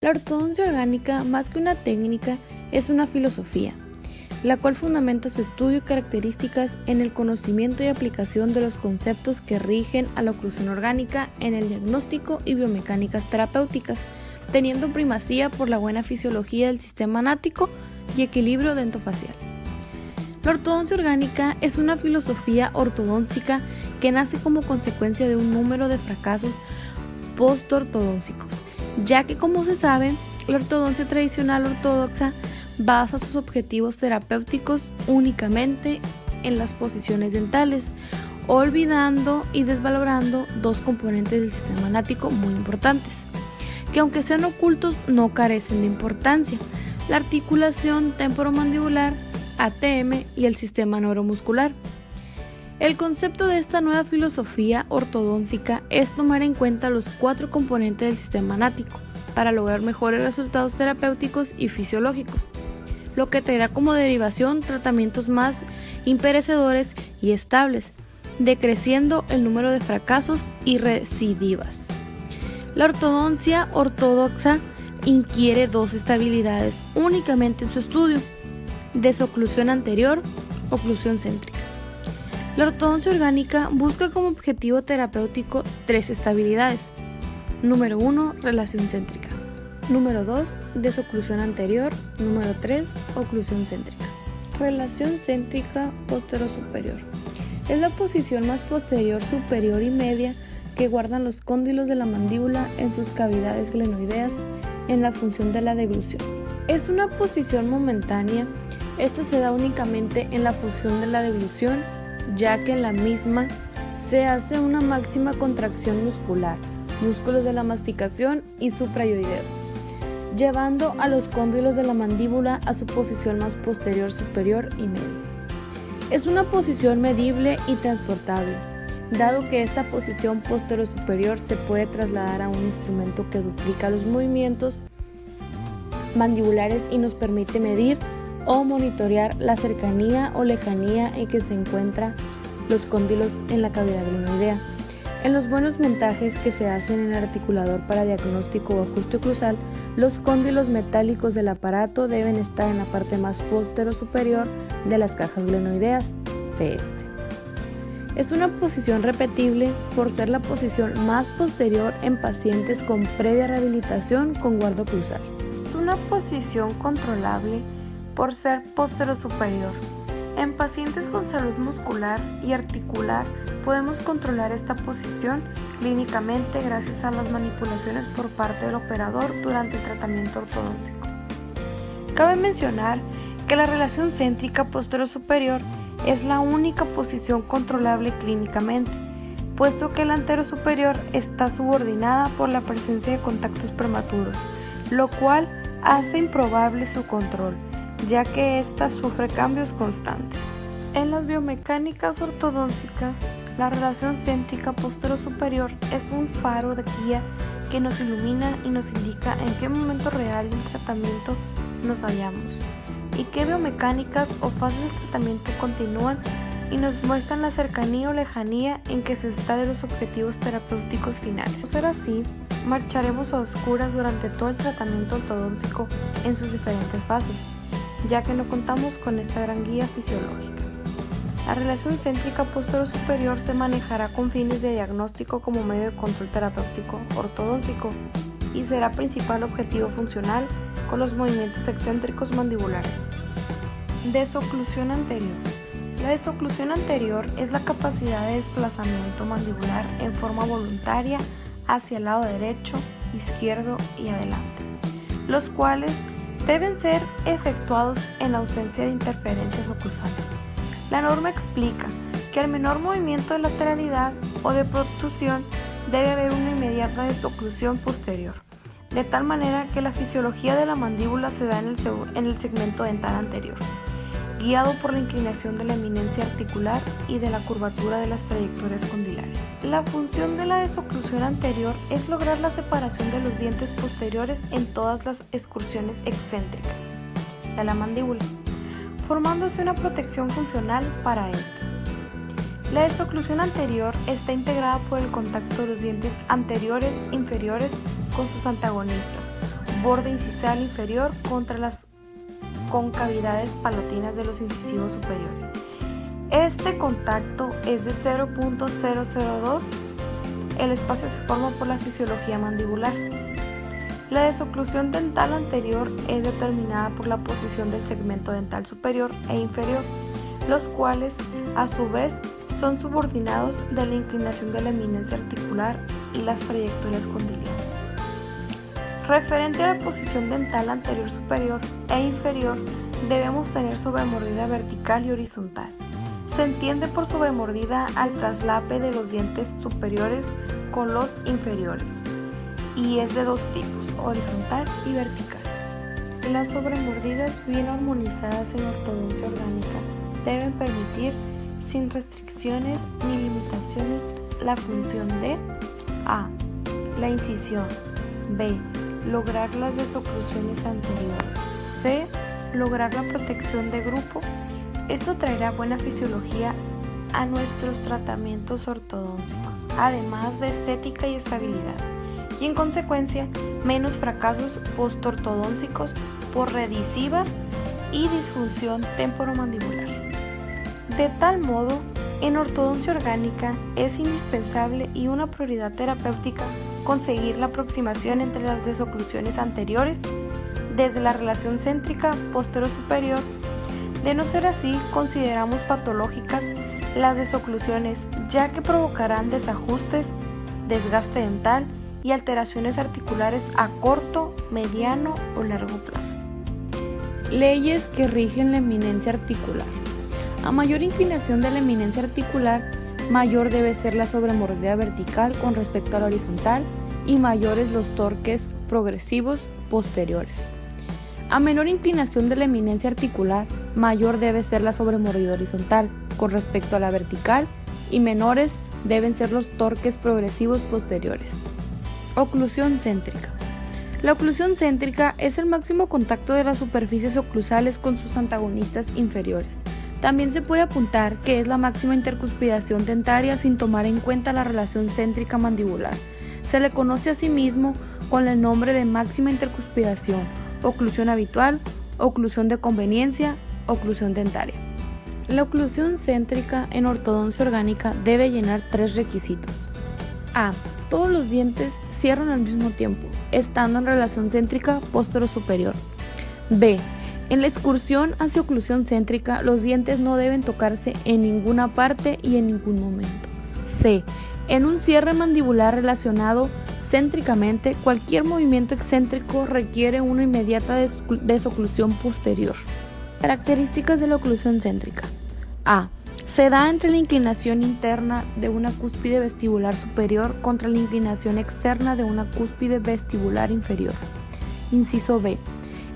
La ortodoncia orgánica, más que una técnica, es una filosofía, la cual fundamenta su estudio y características en el conocimiento y aplicación de los conceptos que rigen a la oclusión orgánica en el diagnóstico y biomecánicas terapéuticas, teniendo primacía por la buena fisiología del sistema anático y equilibrio dentofacial. La ortodoncia orgánica es una filosofía ortodóntica que nace como consecuencia de un número de fracasos postortodóncicos, ya que, como se sabe, la ortodoncia tradicional ortodoxa basa sus objetivos terapéuticos únicamente en las posiciones dentales, olvidando y desvalorando dos componentes del sistema anático muy importantes, que aunque sean ocultos no carecen de importancia: la articulación temporomandibular, ATM, y el sistema neuromuscular. El concepto de esta nueva filosofía ortodóntica es tomar en cuenta los cuatro componentes del sistema anático para lograr mejores resultados terapéuticos y fisiológicos, lo que traerá como derivación tratamientos más imperecedores y estables, decreciendo el número de fracasos y recidivas. La ortodoncia ortodoxa inquiere dos estabilidades únicamente en su estudio: desoclusión anterior, oclusión céntrica. La ortodoncia orgánica busca como objetivo terapéutico tres estabilidades. Número 1, relación céntrica. Número 2, desoclusión anterior. Número 3, oclusión céntrica. Relación céntrica posterior-superior. Es la posición más posterior, superior y media que guardan los cóndilos de la mandíbula en sus cavidades glenoideas en la función de la deglución. Es una posición momentánea. Esta se da únicamente en la función de la deglución, ya que en la misma se hace una máxima contracción muscular, músculos de la masticación y suprayoideos, llevando a los cóndilos de la mandíbula a su posición más posterior, superior y media. Es una posición medible y transportable, dado que esta posición posterior superior se puede trasladar a un instrumento que duplica los movimientos mandibulares y nos permite medir o monitorear la cercanía o lejanía en que se encuentran los cóndilos en la cavidad glenoidea. En los buenos montajes que se hacen en el articulador para diagnóstico o ajuste oclusal, los cóndilos metálicos del aparato deben estar en la parte más posterior superior de las cajas glenoideas de este. Es una posición repetible por ser la posición más posterior en pacientes con previa rehabilitación con guarda oclusal. Es una posición controlable por ser posterior superior. En pacientes con salud muscular y articular podemos controlar esta posición clínicamente gracias a las manipulaciones por parte del operador durante el tratamiento ortodóntico. Cabe mencionar que la relación céntrica posterior superior es la única posición controlable clínicamente, puesto que la anterior superior está subordinada por la presencia de contactos prematuros, lo cual hace improbable su control, ya que ésta sufre cambios constantes. En las biomecánicas ortodónticas, la relación céntrica posterior superior es un faro de guía que nos ilumina y nos indica en qué momento real del tratamiento nos hallamos y qué biomecánicas o fases del tratamiento continúan, y nos muestran la cercanía o lejanía en que se está de los objetivos terapéuticos finales. De ser así, marcharemos a oscuras durante todo el tratamiento ortodóntico en sus diferentes fases, ya que no contamos con esta gran guía fisiológica. La relación céntrica posterior superior se manejará con fines de diagnóstico como medio de control terapéutico ortodóntico y será principal objetivo funcional con los movimientos excéntricos mandibulares. Desoclusión anterior. La desoclusión anterior es la capacidad de desplazamiento mandibular en forma voluntaria hacia el lado derecho, izquierdo y adelante, los cuales deben ser efectuados en ausencia de interferencias oclusales. La norma explica que al menor movimiento de lateralidad o de protrusión debe haber una inmediata desoclusión posterior, de tal manera que la fisiología de la mandíbula se da en el segmento dental anterior, guiado por la inclinación de la eminencia articular y de la curvatura de las trayectorias condilares. La función de la desoclusión anterior es lograr la separación de los dientes posteriores en todas las excursiones excéntricas de la mandíbula, formándose una protección funcional para estos. La desoclusión anterior está integrada por el contacto de los dientes anteriores inferiores con sus antagonistas, borde incisal inferior contra las concavidades palatinas de los incisivos superiores. Este contacto es de 0.002. El espacio se forma por la fisiología mandibular. La desoclusión dental anterior es determinada por la posición del segmento dental superior e inferior, los cuales, a su vez, son subordinados de la inclinación de la eminencia articular y las trayectorias condiliares. Referente a la posición dental anterior superior e inferior, debemos tener sobremordida vertical y horizontal. Se entiende por sobremordida al traslape de los dientes superiores con los inferiores, y es de dos tipos, horizontal y vertical. Las sobremordidas bien armonizadas en ortodoncia orgánica deben permitir, sin restricciones ni limitaciones, la función de a. La incisión, b. Lograr las desoclusiones anteriores, c. Lograr la protección de grupo. Esto traerá buena fisiología a nuestros tratamientos ortodónticos, además de estética y estabilidad, y en consecuencia menos fracasos postortodónticos por recidivas y disfunción temporomandibular. De tal modo, en ortodoncia orgánica es indispensable y una prioridad terapéutica conseguir la aproximación entre las desoclusiones anteriores desde la relación céntrica postero-superior. De no ser así, consideramos patológicas las desoclusiones, ya que provocarán desajustes, desgaste dental y alteraciones articulares a corto, mediano o largo plazo. Leyes que rigen la eminencia articular. A mayor inclinación de la eminencia articular, mayor debe ser la sobremordida vertical con respecto a la horizontal y mayores los torques progresivos posteriores. A menor inclinación de la eminencia articular, mayor debe ser la sobremordida horizontal con respecto a la vertical y menores deben ser los torques progresivos posteriores. Oclusión céntrica. La oclusión céntrica es el máximo contacto de las superficies oclusales con sus antagonistas inferiores. También se puede apuntar que es la máxima intercuspidación dentaria sin tomar en cuenta la relación céntrica mandibular. Se le conoce a sí mismo con el nombre de máxima intercuspidación, oclusión habitual, oclusión de conveniencia, oclusión dentaria. La oclusión céntrica en ortodoncia orgánica debe llenar tres requisitos. A. Todos los dientes cierran al mismo tiempo, estando en relación céntrica postero-superior. B. En la excursión hacia oclusión céntrica, los dientes no deben tocarse en ninguna parte y en ningún momento. C. En un cierre mandibular relacionado céntricamente, cualquier movimiento excéntrico requiere una inmediata desoclusión posterior. Características de la oclusión céntrica. A. Se da entre la inclinación interna de una cúspide vestibular superior contra la inclinación externa de una cúspide vestibular inferior. Inciso B.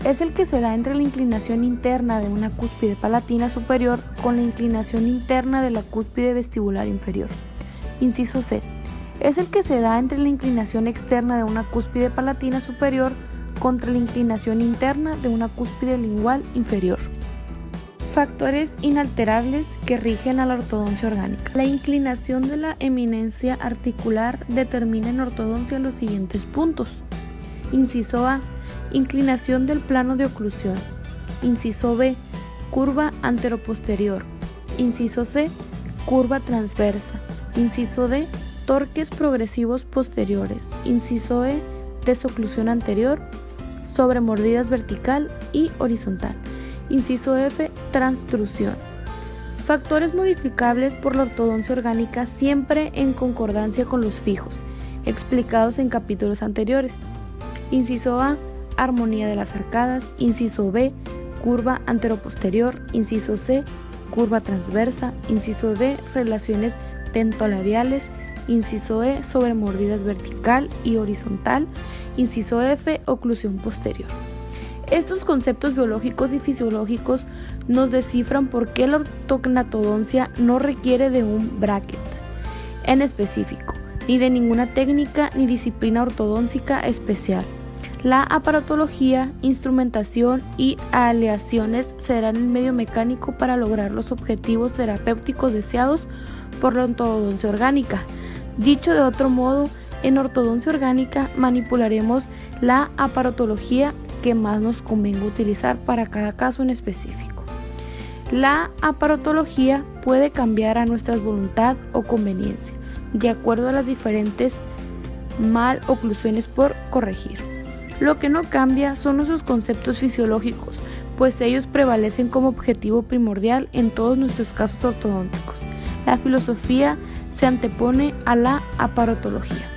Es el que se da entre la inclinación interna de una cúspide palatina superior con la inclinación interna de la cúspide vestibular inferior. Inciso C. Es el que se da entre la inclinación externa de una cúspide palatina superior contra la inclinación interna de una cúspide lingual inferior. Factores inalterables que rigen a la ortodoncia orgánica. La inclinación de la eminencia articular determina en ortodoncia los siguientes puntos. Inciso A. Inclinación del plano de oclusión. Inciso B. Curva anteroposterior. Inciso C. Curva transversa. Inciso D. Torques progresivos posteriores. Inciso E. Desoclusión anterior, sobremordidas vertical y horizontal. Inciso F. Transtrusión. Factores modificables por la ortodoncia orgánica siempre en concordancia con los fijos, explicados en capítulos anteriores. Inciso A. Armonía de las arcadas. Inciso B. Curva anteroposterior. Inciso C. Curva transversa. Inciso D. Relaciones dentolabiales. Inciso E. Sobremordidas vertical y horizontal. Inciso F. Oclusión posterior. Estos conceptos biológicos y fisiológicos nos descifran por qué la ortognatodoncia no requiere de un bracket en específico, ni de ninguna técnica ni disciplina ortodóntica especial. La aparatología, instrumentación y aleaciones serán el medio mecánico para lograr los objetivos terapéuticos deseados por la ortodoncia orgánica. Dicho de otro modo, en ortodoncia orgánica manipularemos la aparatología que más nos convenga utilizar para cada caso en específico. La aparatología puede cambiar a nuestra voluntad o conveniencia, de acuerdo a las diferentes maloclusiones por corregir. Lo que no cambia son nuestros conceptos fisiológicos, pues ellos prevalecen como objetivo primordial en todos nuestros casos ortodónticos. La filosofía se antepone a la aparatología.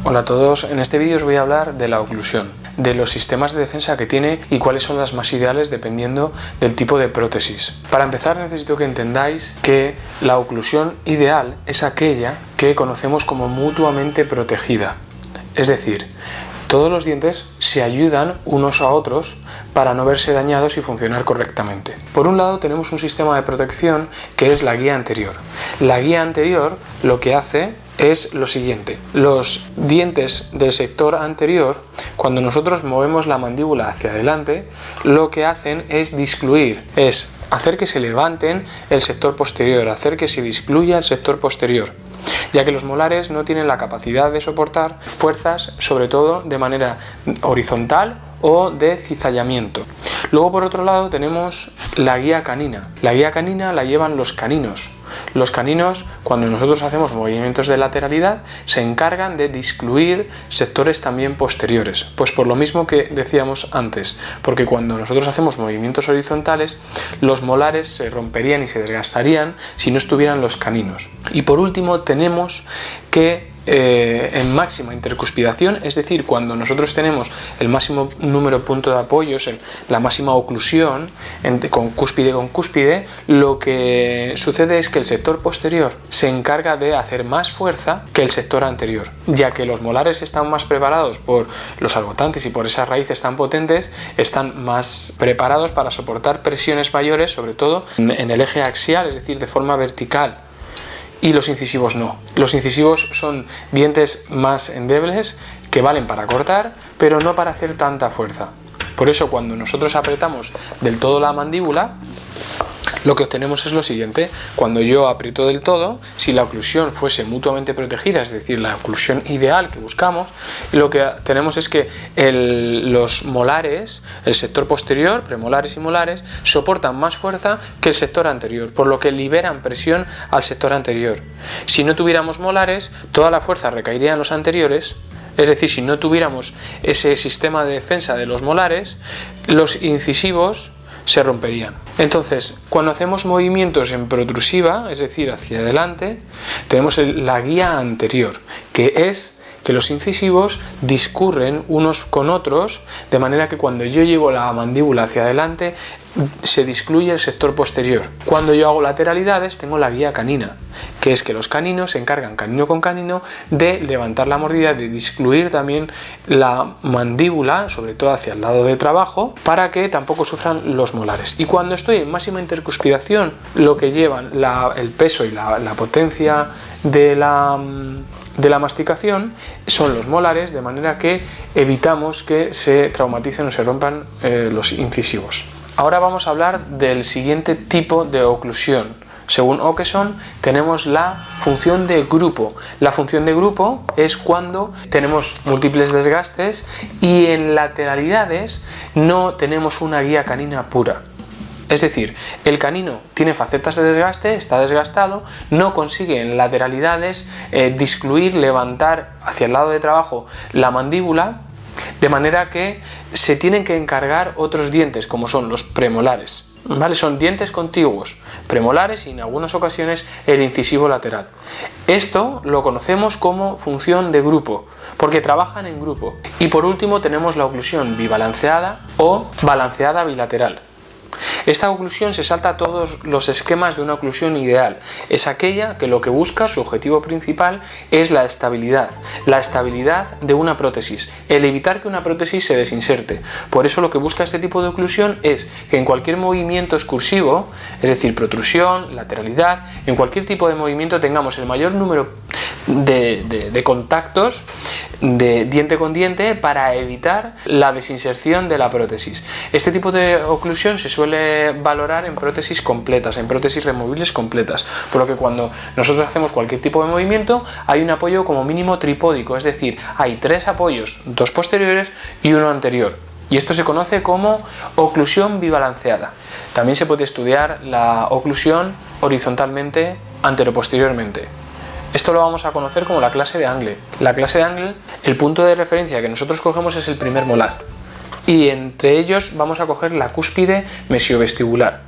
Hola a todos, en este vídeo os voy a hablar de la oclusión, de los sistemas de defensa que tiene y cuáles son las más ideales dependiendo del tipo de prótesis. Para empezar necesito que entendáis que la oclusión ideal es aquella que conocemos como mutuamente protegida, es decir, todos los dientes se ayudan unos a otros para no verse dañados y funcionar correctamente. Por un lado tenemos un sistema de protección que es la guía anterior. La guía anterior lo que hace es lo siguiente: los dientes del sector anterior, cuando nosotros movemos la mandíbula hacia adelante, lo que hacen es discluir, es hacer que se levanten el sector posterior, hacer que se discluya el sector posterior, ya que los molares no tienen la capacidad de soportar fuerzas, sobre todo de manera horizontal o de cizallamiento. Luego, por otro lado, tenemos la guía canina. La guía canina la llevan los caninos. Los caninos, cuando nosotros hacemos movimientos de lateralidad, se encargan de discluir sectores también posteriores. Pues por lo mismo que decíamos antes, porque cuando nosotros hacemos movimientos horizontales, los molares se romperían y se desgastarían si no estuvieran los caninos. Y por último tenemos que en máxima intercuspidación, es decir, cuando nosotros tenemos el máximo número de puntos de apoyo, la máxima oclusión con cúspide, lo que sucede es que el sector posterior se encarga de hacer más fuerza que el sector anterior, ya que los molares están más preparados por los algotantes y por esas raíces tan potentes, están más preparados para soportar presiones mayores, sobre todo en el eje axial, es decir, de forma vertical. Y los incisivos no. Los incisivos son dientes más endebles que valen para cortar, pero no para hacer tanta fuerza. Por eso cuando nosotros apretamos del todo la mandíbula, lo que obtenemos es lo siguiente: cuando yo aprieto del todo, si la oclusión fuese mutuamente protegida, es decir, la oclusión ideal que buscamos, lo que tenemos es que los molares, el sector posterior, premolares y molares, soportan más fuerza que el sector anterior, por lo que liberan presión al sector anterior. Si no tuviéramos molares, toda la fuerza recaería en los anteriores. Es decir, si no tuviéramos ese sistema de defensa de los molares, los incisivos se romperían. Entonces, cuando hacemos movimientos en protrusiva, es decir, hacia adelante, tenemos la guía anterior, que es que los incisivos discurren unos con otros, de manera que cuando yo llevo la mandíbula hacia adelante, se discluye el sector posterior. Cuando yo hago lateralidades, tengo la guía canina, que es que los caninos se encargan, canino con canino, de levantar la mordida, de discluir también la mandíbula, sobre todo hacia el lado de trabajo, para que tampoco sufran los molares. Y cuando estoy en máxima intercuspidación, lo que llevan el peso y la potencia de la masticación son los molares, de manera que evitamos que se traumaticen o se rompan los incisivos. Ahora vamos a hablar del siguiente tipo de oclusión, según Okeson, tenemos la función de grupo. La función de grupo es cuando tenemos múltiples desgastes y en lateralidades no tenemos una guía canina pura. Es decir, el canino tiene facetas de desgaste, está desgastado, no consigue en lateralidades discluir, levantar hacia el lado de trabajo la mandíbula, de manera que se tienen que encargar otros dientes, como son los premolares. ¿Vale? Son dientes contiguos, premolares y en algunas ocasiones el incisivo lateral. Esto lo conocemos como función de grupo, porque trabajan en grupo. Y por último tenemos la oclusión bibalanceada o balanceada bilateral. Esta oclusión se salta todos los esquemas de una oclusión ideal. Es aquella que lo que busca, su objetivo principal, es la estabilidad de una prótesis, el evitar que una prótesis se desinserte. Por eso lo que busca este tipo de oclusión es que en cualquier movimiento excursivo, es decir, protrusión, lateralidad, en cualquier tipo de movimiento tengamos el mayor número de contactos de diente con diente para evitar la desinserción de la prótesis. Este tipo de oclusión se suele valorar en prótesis completas, en prótesis removibles completas, por lo que cuando nosotros hacemos cualquier tipo de movimiento hay un apoyo como mínimo tripódico, es decir, hay 3 apoyos, 2 posteriores y 1 anterior. Y esto se conoce como oclusión bibalanceada. También se puede estudiar la oclusión horizontalmente anteroposteriormente. Esto lo vamos a conocer como la clase de Angle. La clase de Angle, el punto de referencia que nosotros cogemos es el primer molar. Y entre ellos vamos a coger la cúspide mesiovestibular.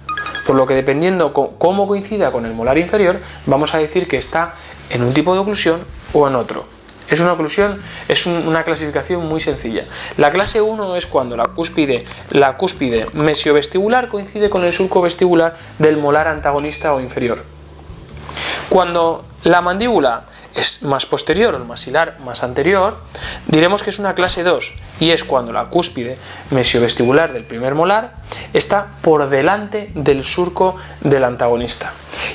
Por lo que dependiendo cómo coincida con el molar inferior, vamos a decir que está en un tipo de oclusión o en otro. Es una oclusión, es una clasificación muy sencilla. La clase 1 es cuando la cúspide mesiovestibular coincide con el surco vestibular del molar antagonista o inferior. Cuando la mandíbula es más posterior o el maxilar más anterior, diremos que es una clase 2 y es cuando la cúspide mesiovestibular del primer molar está por delante del surco del antagonista.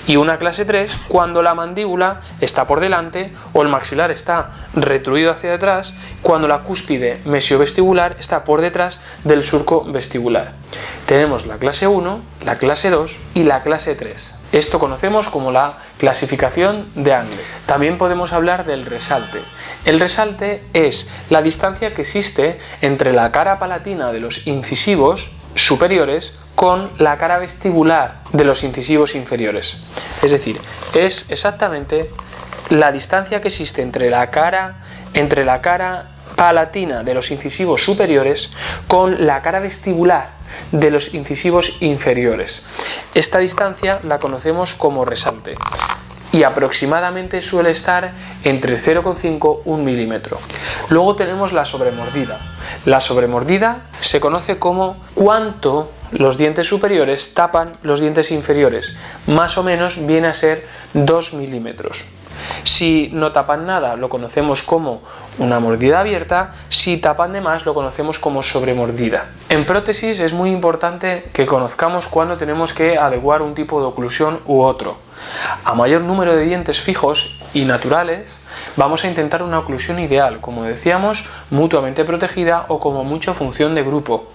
Y una clase 3 cuando la mandíbula está por delante o el maxilar está retruido hacia detrás, cuando la cúspide mesiovestibular está por detrás del surco vestibular. Tenemos la clase 1, la clase 2 y la clase 3. Esto conocemos como la clasificación de Angle. También podemos hablar del resalte. El resalte es la distancia que existe entre la cara palatina de los incisivos superiores con la cara vestibular de los incisivos inferiores. Es decir, es exactamente la distancia que existe entre la cara palatina de los incisivos superiores con la cara vestibular de los incisivos inferiores. Esta distancia la conocemos como resalte y aproximadamente suele estar entre 0,5 y 1 milímetro. Luego tenemos la sobremordida. La sobremordida se conoce como cuánto los dientes superiores tapan los dientes inferiores. Más o menos viene a ser 2 milímetros. Si no tapan nada, lo conocemos como una mordida abierta. Si tapan de más, lo conocemos como sobremordida. En prótesis es muy importante que conozcamos cuándo tenemos que adecuar un tipo de oclusión u otro. A mayor número de dientes fijos y naturales, vamos a intentar una oclusión ideal, como decíamos, mutuamente protegida o como mucho función de grupo.